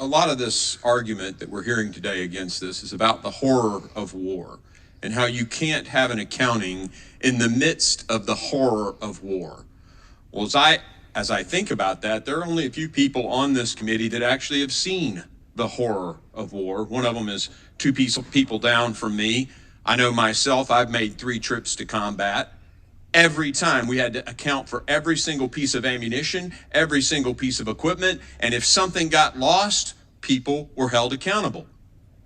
a lot of this argument that we're hearing today against this is about the horror of war and how you can't have an accounting in the midst of the horror of war. Well, as I think about that, there are only a few people on this committee that actually have seen the horror of war. One of them is two people down from me. I know myself, I've made 3 trips to combat. Every time we had to account for every single piece of ammunition, every single piece of equipment, and if something got lost, people were held accountable.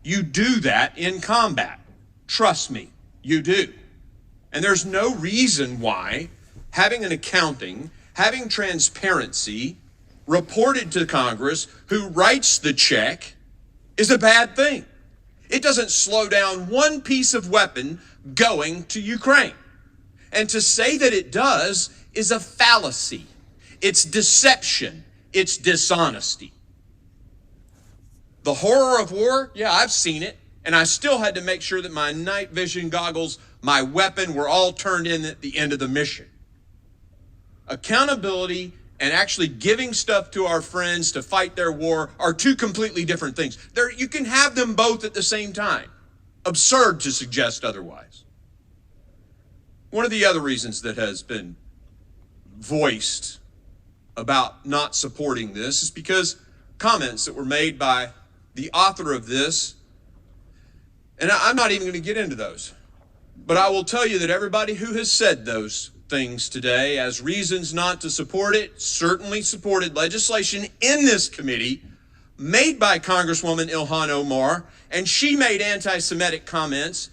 You do that in combat. Trust me, you do. And there's no reason why having an accounting, having transparency reported to Congress who writes the check is a bad thing. It doesn't slow down one piece of weapon going to Ukraine. And to say that it does is a fallacy. It's deception. It's dishonesty. The horror of war, yeah, I've seen it. And I still had to make sure that my night vision goggles, my weapon, were all turned in at the end of the mission. Accountability and actually giving stuff to our friends to fight their war are 2 completely different things. You can have them both at the same time. Absurd to suggest otherwise. One of the other reasons that has been voiced about not supporting this is because comments that were made by the author of this, and I'm not even going to get into those, but I will tell you that everybody who has said those things today as reasons not to support it certainly supported legislation in this committee made by Congresswoman Ilhan Omar, and she made anti-Semitic comments,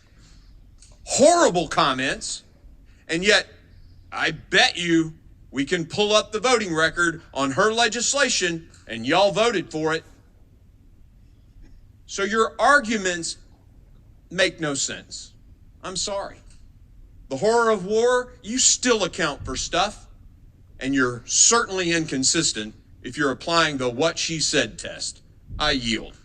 horrible comments. And yet, I bet you we can pull up the voting record on her legislation, and y'all voted for it. So your arguments make no sense. I'm sorry. The horror of war, you still account for stuff, and you're certainly inconsistent if you're applying the what she said test. I yield.